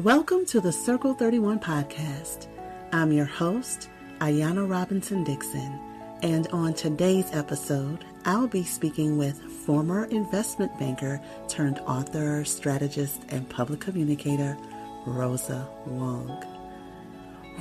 Welcome to the Circle 31 podcast. I'm your host, Ayanna Robinson Dixon, and on today's episode, I'll be speaking with former investment banker turned author, strategist, and public communicator, Rosa Wang.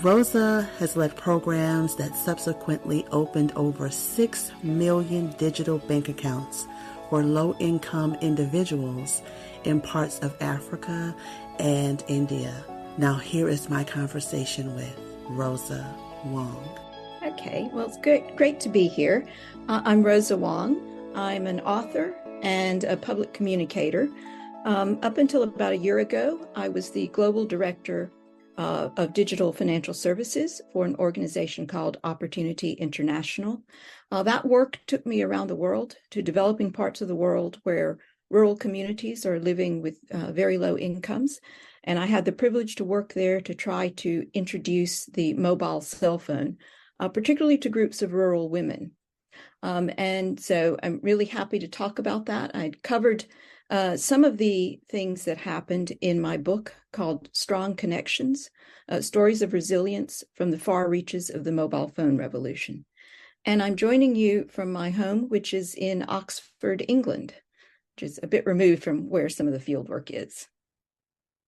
Rosa has led programs that subsequently opened over 6 million digital bank accounts for low-income individuals in parts of Africa and India. Now here is my conversation with Rosa Wang. Okay, well, it's great to be here. I'm Rosa Wang. I'm an author and a public communicator. Up until about a year ago, I was the global director of digital financial services for an organization called Opportunity International. That work took me around the world to developing parts of the world where rural communities are living with very low incomes. And I had the privilege to work there to try to introduce the mobile cell phone, particularly to groups of rural women. And so I'm really happy to talk about that. I covered some of the things that happened in my book called Strong Connections, Stories of Resilience from the Far Reaches of the Mobile Phone Revolution. And I'm joining you from my home, which is in Oxford, England, which is a bit removed from where some of the field work is.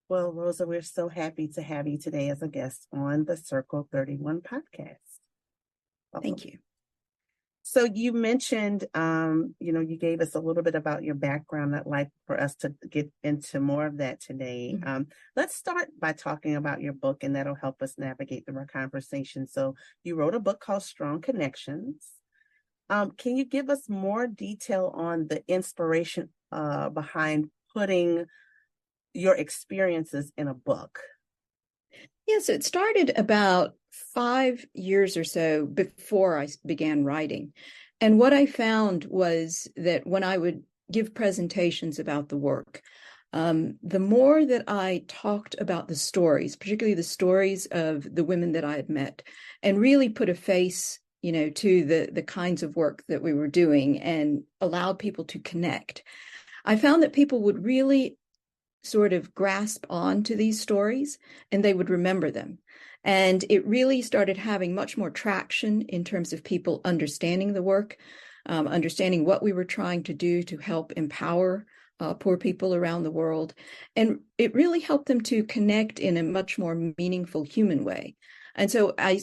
Well, Rosa, we're so happy to have you today as a guest on the Circle 31 podcast. Welcome. Thank you. So you mentioned, you gave us a little bit about your background. I'd like for us to get into more of that today. Mm-hmm. Let's start by talking about your book, and that'll help us navigate through our conversation. So you wrote a book called Strong Connections. Can you give us more detail on the inspiration behind putting your experiences in a book? Yeah, so it started about 5 years or so before I began writing. And what I found was that when I would give presentations about the work, the more that I talked about the stories, particularly the stories of the women that I had met, and really put a face, to the kinds of work that we were doing and allowed people to connect, I found that people would really sort of grasp on to these stories and they would remember them. And it really started having much more traction in terms of people understanding the work, understanding what we were trying to do to help empower poor people around the world. And it really helped them to connect in a much more meaningful human way. And so I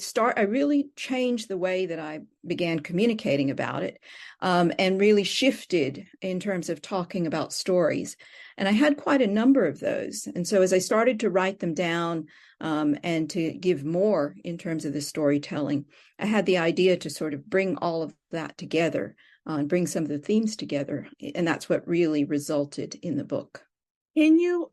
really changed the way that I began communicating about it, and really shifted in terms of talking about stories. And I had quite a number of those. And so as I started to write them down and to give more in terms of the storytelling, I had the idea to sort of bring all of that together and bring some of the themes together. And that's what really resulted in the book. Can you,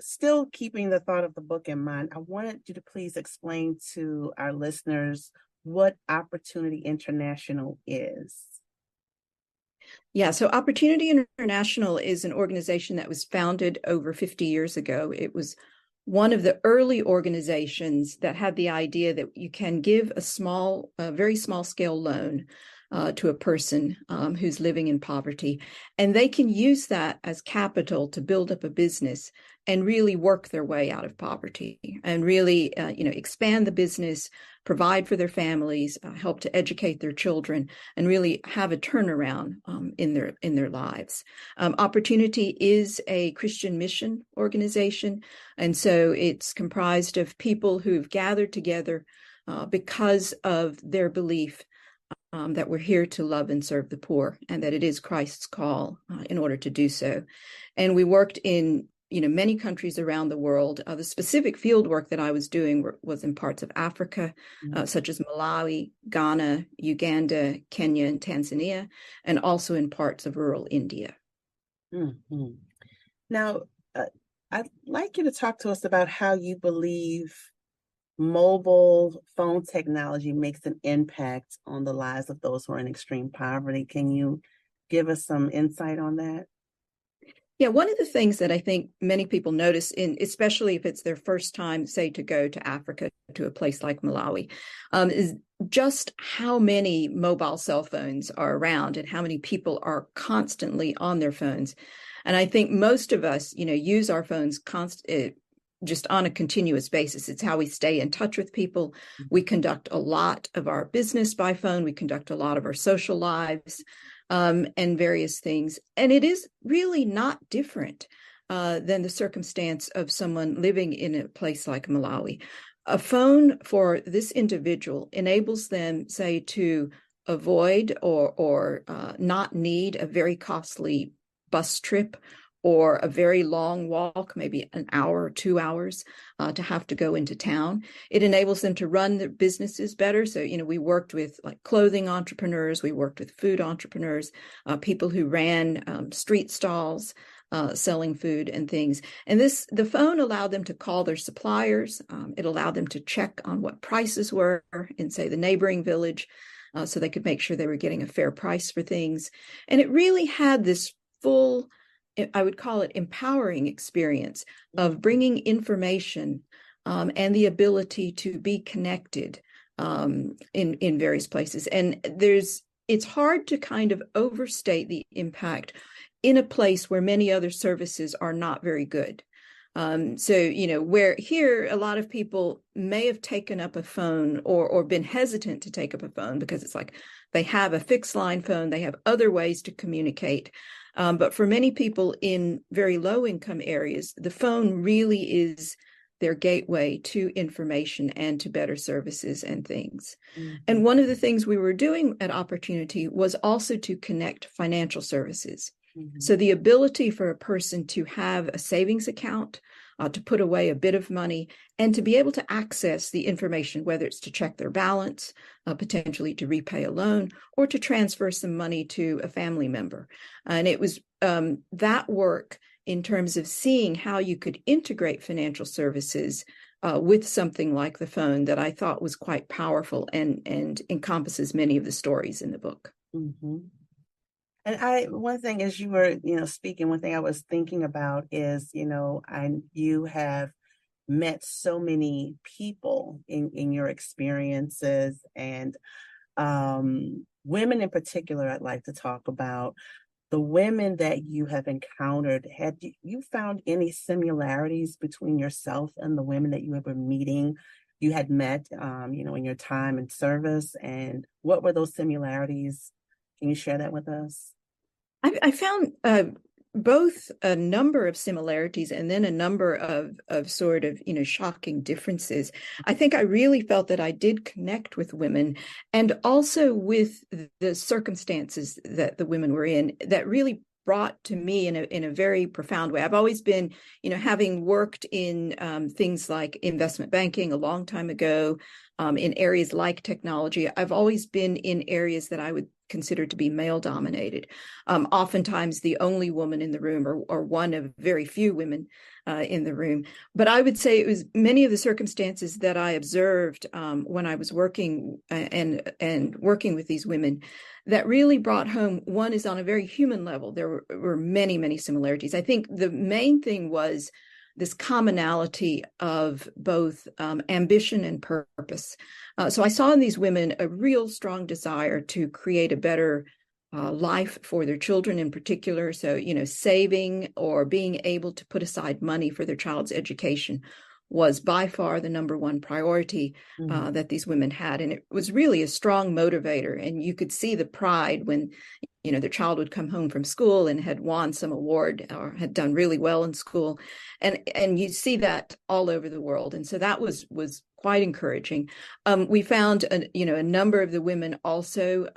still keeping the thought of the book in mind, I wanted you to please explain to our listeners what Opportunity International is. Yeah, so Opportunity International is an organization that was founded over 50 years ago. It was one of the early organizations that had the idea that you can give a very small scale loan to a person who's living in poverty, and they can use that as capital to build up a business and really work their way out of poverty and really, expand the business, provide for their families, help to educate their children, and really have a turnaround in their lives. Opportunity is a Christian mission organization, and so it's comprised of people who've gathered together because of their belief that we're here to love and serve the poor, and that it is Christ's call in order to do so. And we worked in many countries around the world. The specific field work that I was doing was in parts of Africa, such as Malawi, Ghana, Uganda, Kenya, and Tanzania, and also in parts of rural India. Mm-hmm. Now, I'd like you to talk to us about how you believe mobile phone technology makes an impact on the lives of those who are in extreme poverty. Can you give us some insight on that? Yeah, one of the things that I think many people notice, especially if it's their first time, say, to go to Africa, to a place like Malawi, is just how many mobile cell phones are around and how many people are constantly on their phones. And I think most of us, use our phones just on a continuous basis. It's how we stay in touch with people. We conduct a lot of our business by phone. We conduct a lot of our social lives, and various things. And it is really not different than the circumstance of someone living in a place like Malawi. A phone for this individual enables them, say, to avoid or not need a very costly bus trip or a very long walk, maybe an hour or 2 hours, to have to go into town. It enables them to run their businesses better. So, we worked with like clothing entrepreneurs, we worked with food entrepreneurs, people who ran street stalls, selling food and things. And the phone allowed them to call their suppliers. It allowed them to check on what prices were in, say, the neighboring village, so they could make sure they were getting a fair price for things. And it really had this full, I would call it, empowering experience of bringing information and the ability to be connected in various places. And it's hard to kind of overstate the impact in a place where many other services are not very good. So, where here a lot of people may have taken up a phone or been hesitant to take up a phone because it's like they have a fixed line phone, they have other ways to communicate. But for many people in very low income areas, the phone really is their gateway to information and to better services and things. Mm-hmm. And one of the things we were doing at Opportunity was also to connect financial services. Mm-hmm. So the ability for a person to have a savings account, to put away a bit of money, and to be able to access the information, whether it's to check their balance, potentially to repay a loan, or to transfer some money to a family member. And it was that work in terms of seeing how you could integrate financial services with something like the phone that I thought was quite powerful and encompasses many of the stories in the book. Mm-hmm. And one thing as you were, speaking, one thing I was thinking about is, you have met so many people in your experiences, and women in particular, I'd like to talk about. The women that you have encountered, had you found any similarities between yourself and the women that you were meeting, you had met, in your time in service? And what were those similarities? Can you share that with us? I found both a number of similarities and then a number of sort of, shocking differences. I think I really felt that I did connect with women and also with the circumstances that the women were in that really brought to me in a very profound way. I've always been, having worked in things like investment banking a long time ago, in areas like technology, I've always been in areas that I would consider to be male dominated. Oftentimes the only woman in the room or one of very few women in the room. But I would say it was many of the circumstances that I observed when I was working and working with these women that really brought home. One is on a very human level. There were many, many similarities. I think the main thing was this commonality of both ambition and purpose. So I saw in these women a real strong desire to create a better life for their children in particular. So, saving or being able to put aside money for their child's education was by far the number one priority that these women had. And it was really a strong motivator. And you could see the pride when, their child would come home from school and had won some award or had done really well in school. And you see that all over the world. And so that was quite encouraging. We found, a number of the women also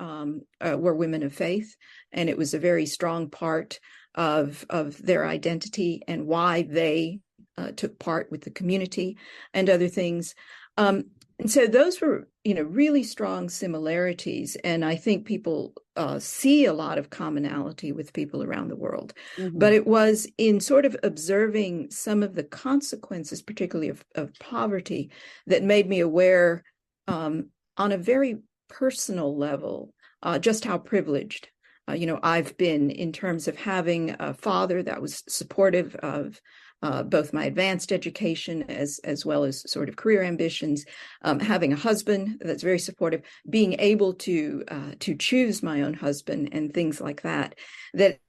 were women of faith. And it was a very strong part of their identity and why they took part with the community and other things. And so those were, really strong similarities. And I think people see a lot of commonality with people around the world. Mm-hmm. But it was in sort of observing some of the consequences, particularly of poverty, that made me aware on a very personal level just how privileged I've been in terms of having a father that was supportive of both my advanced education as well as sort of career ambitions, having a husband that's very supportive, being able to choose my own husband and things like that. That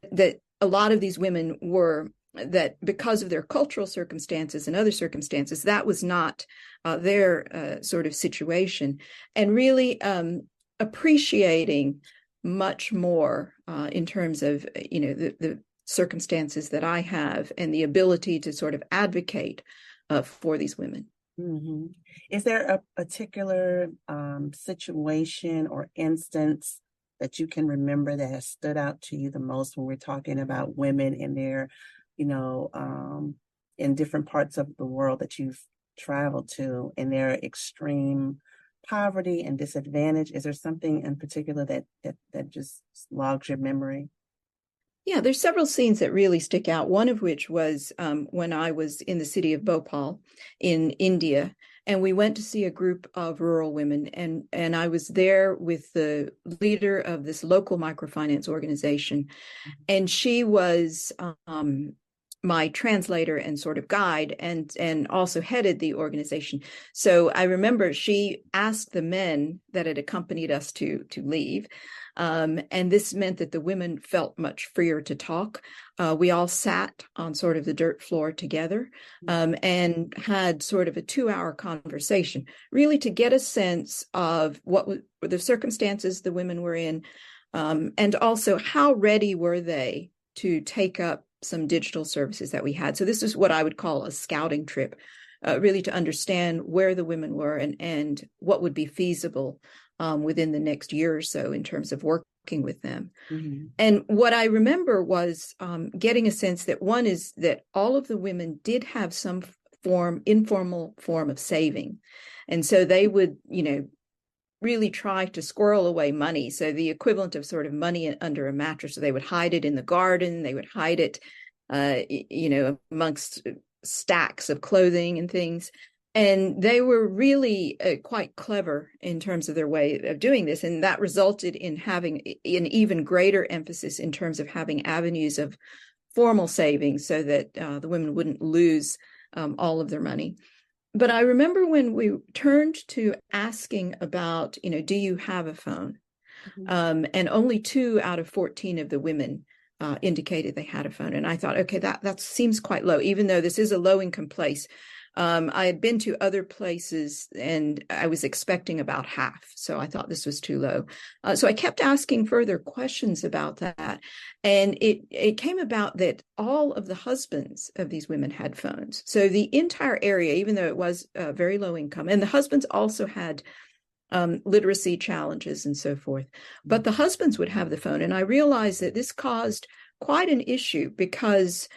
a lot of these women were that because of their cultural circumstances and other circumstances, that was not their sort of situation, and really appreciating much more in terms of, the circumstances that I have and the ability to sort of advocate for these women. Mm-hmm. Is there a particular situation or instance that you can remember that has stood out to you the most when we're talking about women in their, in different parts of the world that you've traveled to, in their extreme poverty and disadvantage? Is there something in particular that just logs your memory? Yeah, there's several scenes that really stick out. One of which was when I was in the city of Bhopal in India, and we went to see a group of rural women, and I was there with the leader of this local microfinance organization, and she was my translator and sort of guide, and also headed the organization. So I remember she asked the men that had accompanied us to leave. And this meant that the women felt much freer to talk. We all sat on sort of the dirt floor together and had sort of a 2-hour conversation, really to get a sense of what were the circumstances the women were in, and also how ready were they to take up some digital services that we had. So this is what I would call a scouting trip, really to understand where the women were and what would be feasible within the next year or so in terms of working with them. Mm-hmm. And what I remember was getting a sense that one is that all of the women did have some informal form of saving. And so they would, really try to squirrel away money. So the equivalent of sort of money under a mattress. So they would hide it in the garden. They would hide it, amongst stacks of clothing and things. And they were really quite clever in terms of their way of doing this. And that resulted in having an even greater emphasis in terms of having avenues of formal savings so that the women wouldn't lose all of their money. But I remember when we turned to asking about, do you have a phone? Mm-hmm. And only 2 out of 14 of the women indicated they had a phone. And I thought, okay, that seems quite low, even though this is a low-income place. I had been to other places and I was expecting about half. So I thought this was too low. So I kept asking further questions about that. And it came about that all of the husbands of these women had phones. So the entire area, even though it was very low income, and the husbands also had literacy challenges and so forth, but the husbands would have the phone. And I realized that this caused quite an issue because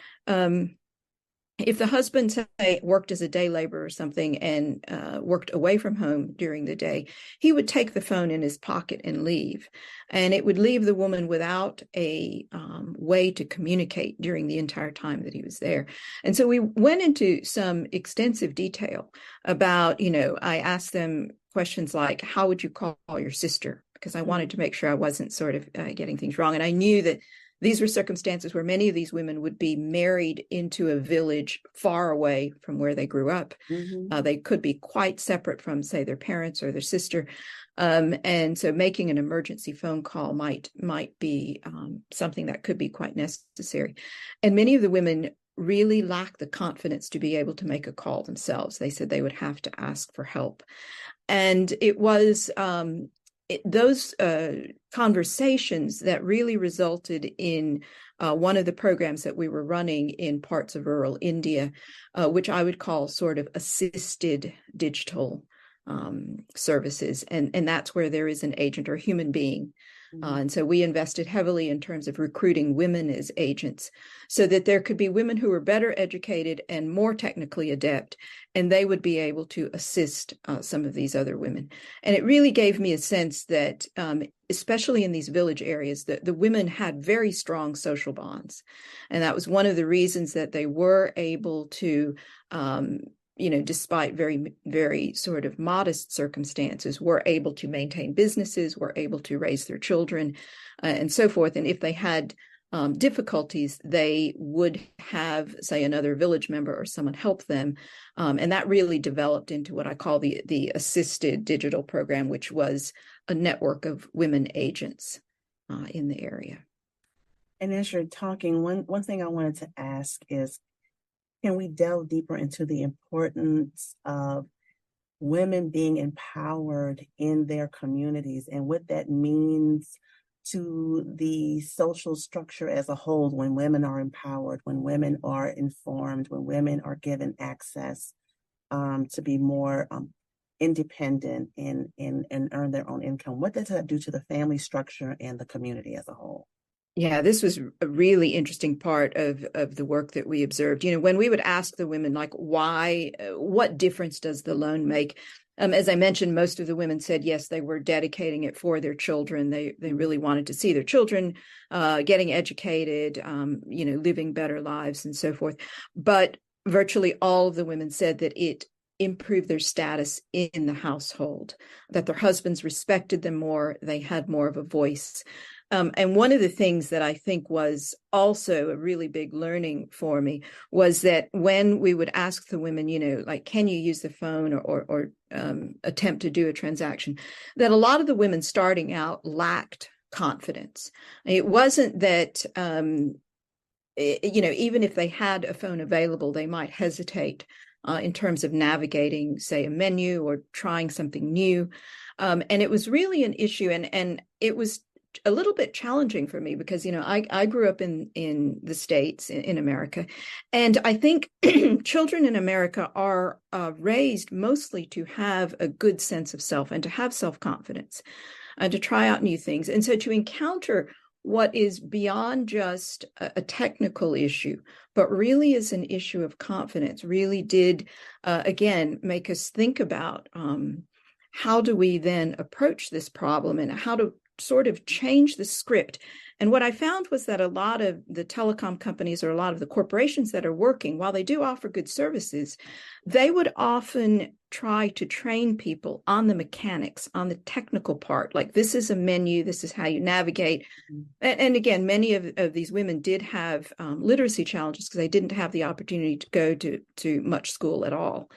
if the husband, say, worked as a day laborer or something and worked away from home during the day, he would take the phone in his pocket and leave. And it would leave the woman without a way to communicate during the entire time that he was there. And so we went into some extensive detail about, I asked them questions like, how would you call your sister? Because I wanted to make sure I wasn't sort of getting things wrong. And I knew that these were circumstances where many of these women would be married into a village far away from where they grew up. Mm-hmm. They could be quite separate from, say, their parents or their sister. And so making an emergency phone call might be something that could be quite necessary. And many of the women really lacked the confidence to be able to make a call themselves. They said they would have to ask for help. And it was those conversations that really resulted in one of the programs that we were running in parts of rural India, which I would call sort of assisted digital services. And that's where there is an agent or human being. And so we invested heavily in terms of recruiting women as agents so that there could be women who were better educated and more technically adept, and they would be able to assist some of these other women. And it really gave me a sense that, especially in these village areas, that the women had very strong social bonds. And that was one of the reasons that they were able to despite very, very sort of modest circumstances, were able to maintain businesses, were able to raise their children, and so forth. And if they had difficulties, they would have, say, another village member or someone help them. And that really developed into what I call the assisted digital program, which was a network of women agents in the area. And as you're talking, one thing I wanted to ask is, can we delve deeper into the importance of women being empowered in their communities and what that means to the social structure as a whole when women are empowered, when women are informed, when women are given access to be more independent and earn their own income? What does that do to the family structure and the community as a whole? Yeah, this was a really interesting part of the work that we observed. When we would ask the women, like, why, what difference does the loan make? As I mentioned, most of the women said, yes, they were dedicating it for their children. They really wanted to see their children getting educated, living better lives and so forth. But virtually all of the women said that it improved their status in the household, that their husbands respected them more, they had more of a voice. And one of the things that I think was also a really big learning for me was that when we would ask the women, like, can you use the phone or attempt to do a transaction, that a lot of the women starting out lacked confidence. It wasn't that, even if they had a phone available, they might hesitate in terms of navigating, say, a menu or trying something new. And it was really an issue. And it was a little bit challenging for me because, I grew up in the States, in America. And I think children in America are raised mostly to have a good sense of self and to have self-confidence and to try out new things. And so to encounter what is beyond just a technical issue, but really is an issue of confidence, really did, again, make us think about how do we then approach this problem and how to sort of change the script. And what I found was that a lot of the telecom companies or a lot of the corporations that are working, while they do offer good services, they would often try to train people on the mechanics, on the technical part. Like, this is a menu, this is how you navigate. And again, many of these women did have literacy challenges because they didn't have the opportunity to go to much school at all.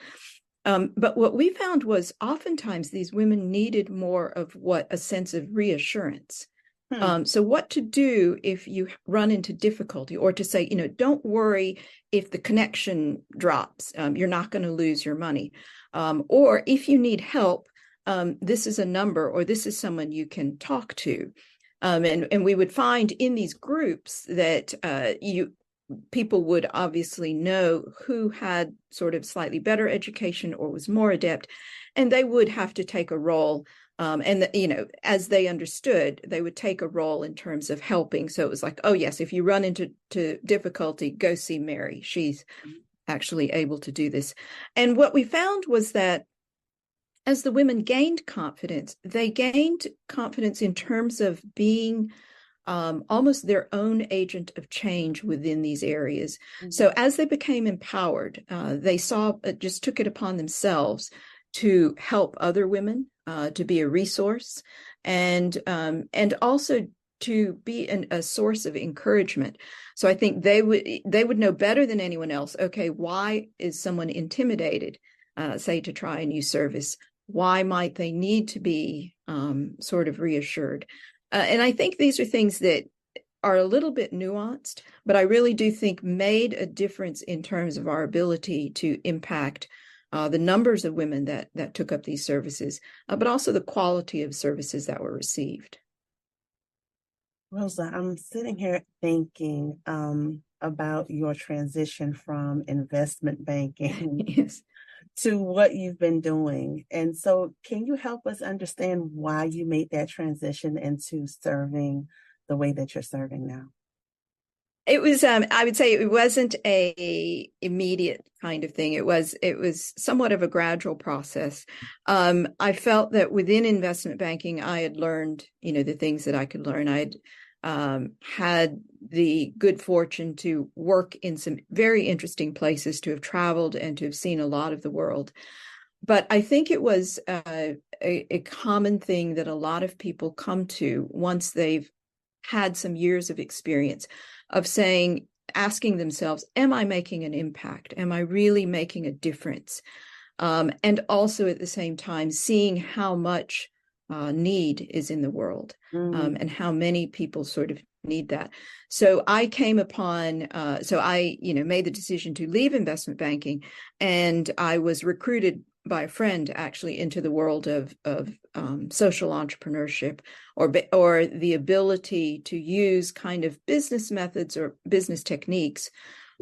But what we found was oftentimes these women needed more of a sense of reassurance. So what to do if you run into difficulty, or to say, don't worry if the connection drops, you're not going to lose your money. Or if you need help, this is a number, or this is someone you can talk to. And we would find in these groups that people would obviously know who had sort of slightly better education or was more adept, and they would have to take a role. As they understood, they would take a role in terms of helping. So it was like, oh, yes, if you run into difficulty, go see Mary. She's actually able to do this. And what we found was that as the women gained confidence, they gained confidence in terms of being almost their own agent of change within these areas. So as they became empowered, they just took it upon themselves to help other women, to be a resource, and also to be a source of encouragement. So I think they would know better than anyone else. Okay, why is someone intimidated, say, to try a new service? Why might they need to be sort of reassured? And I think these are things that are a little bit nuanced, but I really do think made a difference in terms of our ability to impact the numbers of women that took up these services, but also the quality of services that were received. Rosa, I'm sitting here thinking about your transition from investment banking Yes. to what you've been doing. And so can you help us understand why you made that transition into serving the way that you're serving now? It was, I would say it wasn't a immediate kind of thing. It was somewhat of a gradual process. I felt that within investment banking, I had learned, the things that I could learn. I had had the good fortune to work in some very interesting places, to have traveled and to have seen a lot of the world. But I think it was a common thing that a lot of people come to once they've had some years of experience of asking themselves, am I making an impact? Am I really making a difference? And also at the same time, seeing how much need is in the world, and how many people sort of need that. So I came upon, so I, made the decision to leave investment banking, and I was recruited by a friend actually into the world of social entrepreneurship, or the ability to use kind of business methods or business techniques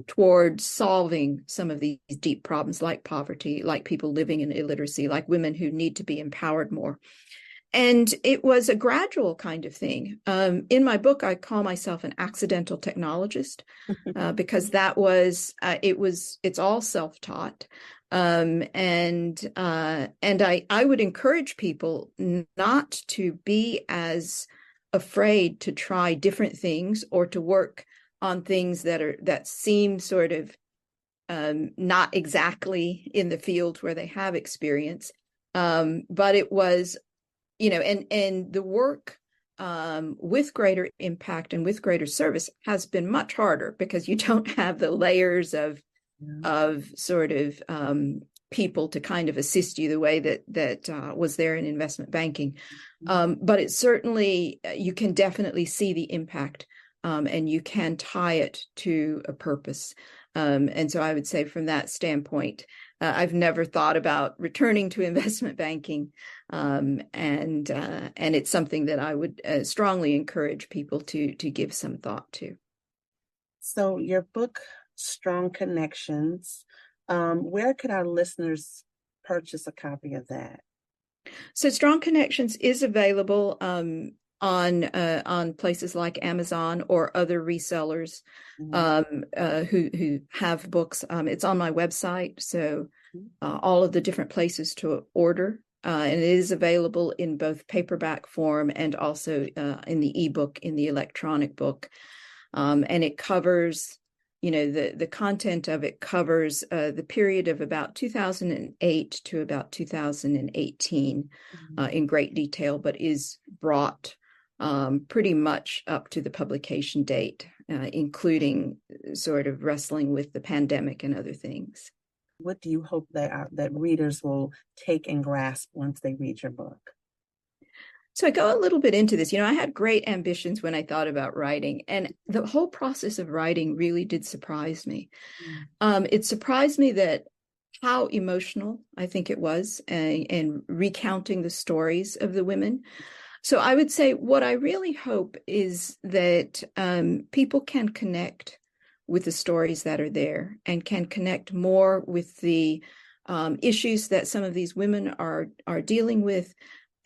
towards solving some of these deep problems, like poverty, like people living in illiteracy, like women who need to be empowered more. And it was a gradual kind of thing. In my book, I call myself an accidental technologist, because it's all self-taught. And I would encourage people not to be as afraid to try different things, or to work on things that seem sort of not exactly in the field where they have experience. But it was, and the work with greater impact and with greater service has been much harder, because you don't have the layers of sort of people to kind of assist you the way that was there in investment banking. But it certainly, you can definitely see the impact, and you can tie it to a purpose. And so I would say from that standpoint, I've never thought about returning to investment banking, and it's something that I would strongly encourage people to give some thought to. So your book, Strong Connections, where could our listeners purchase a copy of that? So Strong Connections is available on places like Amazon or other resellers who have books. It's on my website, so all of the different places to order. And it is available in both paperback form and also in the ebook, in the electronic book. And it covers, the content of it covers the period of about 2008 to about 2018 in great detail, but is brought pretty much up to the publication date, including sort of wrestling with the pandemic and other things. What do you hope that readers will take and grasp once they read your book? So I go a little bit into this. I had great ambitions when I thought about writing, and the whole process of writing really did surprise me. It surprised me that how emotional I think it was, and recounting the stories of the women. So I would say what I really hope is that people can connect with the stories that are there, and can connect more with the issues that some of these women are dealing with,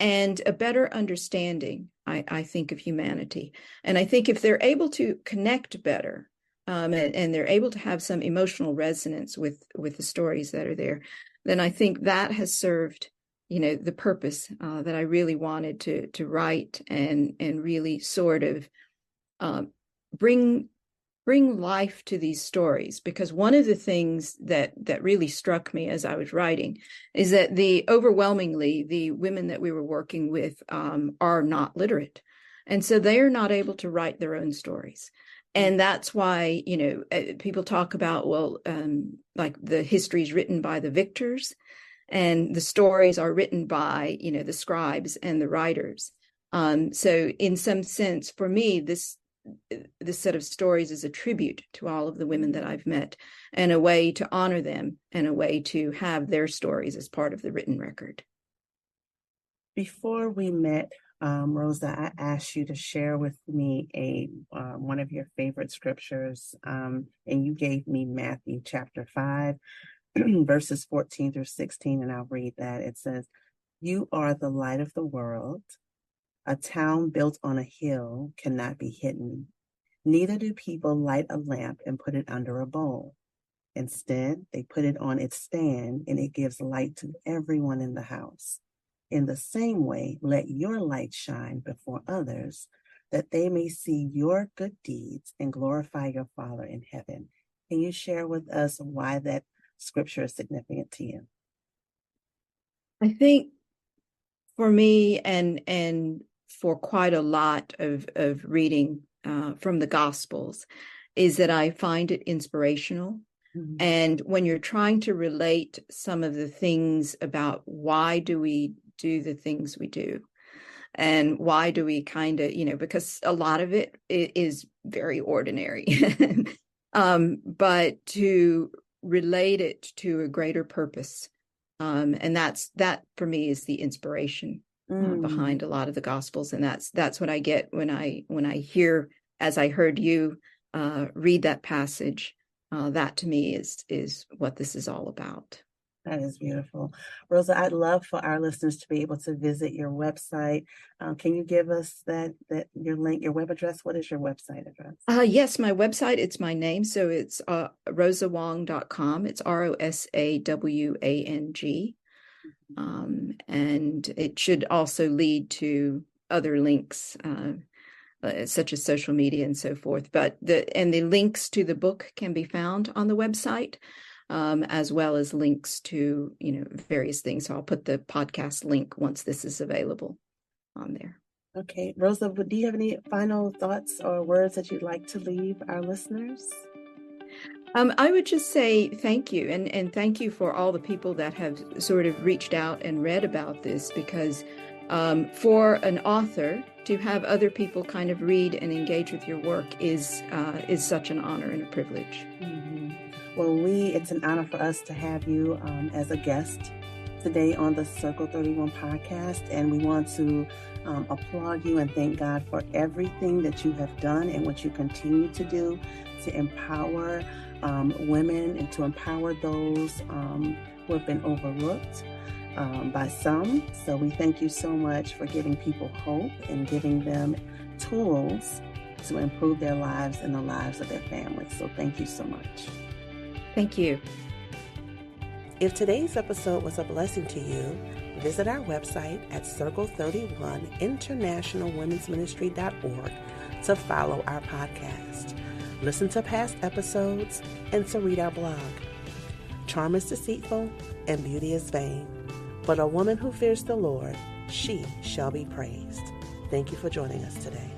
and a better understanding, I think, of humanity. And I think if they're able to connect better, and they're able to have some emotional resonance with the stories that are there, then I think that has served the purpose that I really wanted to write, and really sort of bring life to these stories. Because one of the things that really struck me as I was writing is that overwhelmingly the women that we were working with are not literate, and so they are not able to write their own stories. And that's why people talk about, like, the history is written by the victors, and the stories are written by the scribes and the writers. So in some sense, for me, this set of stories is a tribute to all of the women that I've met, and a way to honor them, and a way to have their stories as part of the written record. Before we met, Rosa, I asked you to share with me one of your favorite scriptures, and you gave me Matthew chapter 5, verses 14 through 16, and I'll read that. It says, "You are the light of the world. A town built on a hill cannot be hidden. Neither do people light a lamp and put it under a bowl. Instead, they put it on its stand, and it gives light to everyone in the house. In the same way, let your light shine before others, that they may see your good deeds and glorify your Father in heaven." Can you share with us why that scripture is significant to you? I think for me, and for quite a lot of reading from the Gospels, is that I find it inspirational. And when you're trying to relate some of the things about why do we do the things we do, And why do we kind of, because a lot of it is very ordinary, but to relate it to a greater purpose. And that for me is the inspiration behind a lot of the Gospels. And that's what I get when I hear, as I heard you read that passage. That to me is what this is all about. That is beautiful. Rosa, I'd love for our listeners to be able to visit your website. Can you give us that your link, your web address? What is your website address? Yes, my website, it's my name. So it's rosawang.com. It's ROSAWANG. And it should also lead to other links, such as social media and so forth. But the links to the book can be found on the website. As well as links to, various things. So I'll put the podcast link once this is available on there. Okay. Rosa, do you have any final thoughts or words that you'd like to leave our listeners? I would just say thank you. And thank you for all the people that have sort of reached out and read about this, because for an author to have other people kind of read and engage with your work is such an honor and a privilege. Mm-hmm. Well, it's an honor for us to have you as a guest today on the Circle 31 podcast, and we want to applaud you and thank God for everything that you have done and what you continue to do to empower women and to empower those who have been overlooked by some. So we thank you so much for giving people hope and giving them tools to improve their lives and the lives of their families. So thank you so much. Thank you. If today's episode was a blessing to you, visit our website at circle31internationalwomensministry.org to follow our podcast, listen to past episodes, and to read our blog. Charm is deceitful and beauty is vain, but a woman who fears the Lord, she shall be praised. Thank you for joining us today.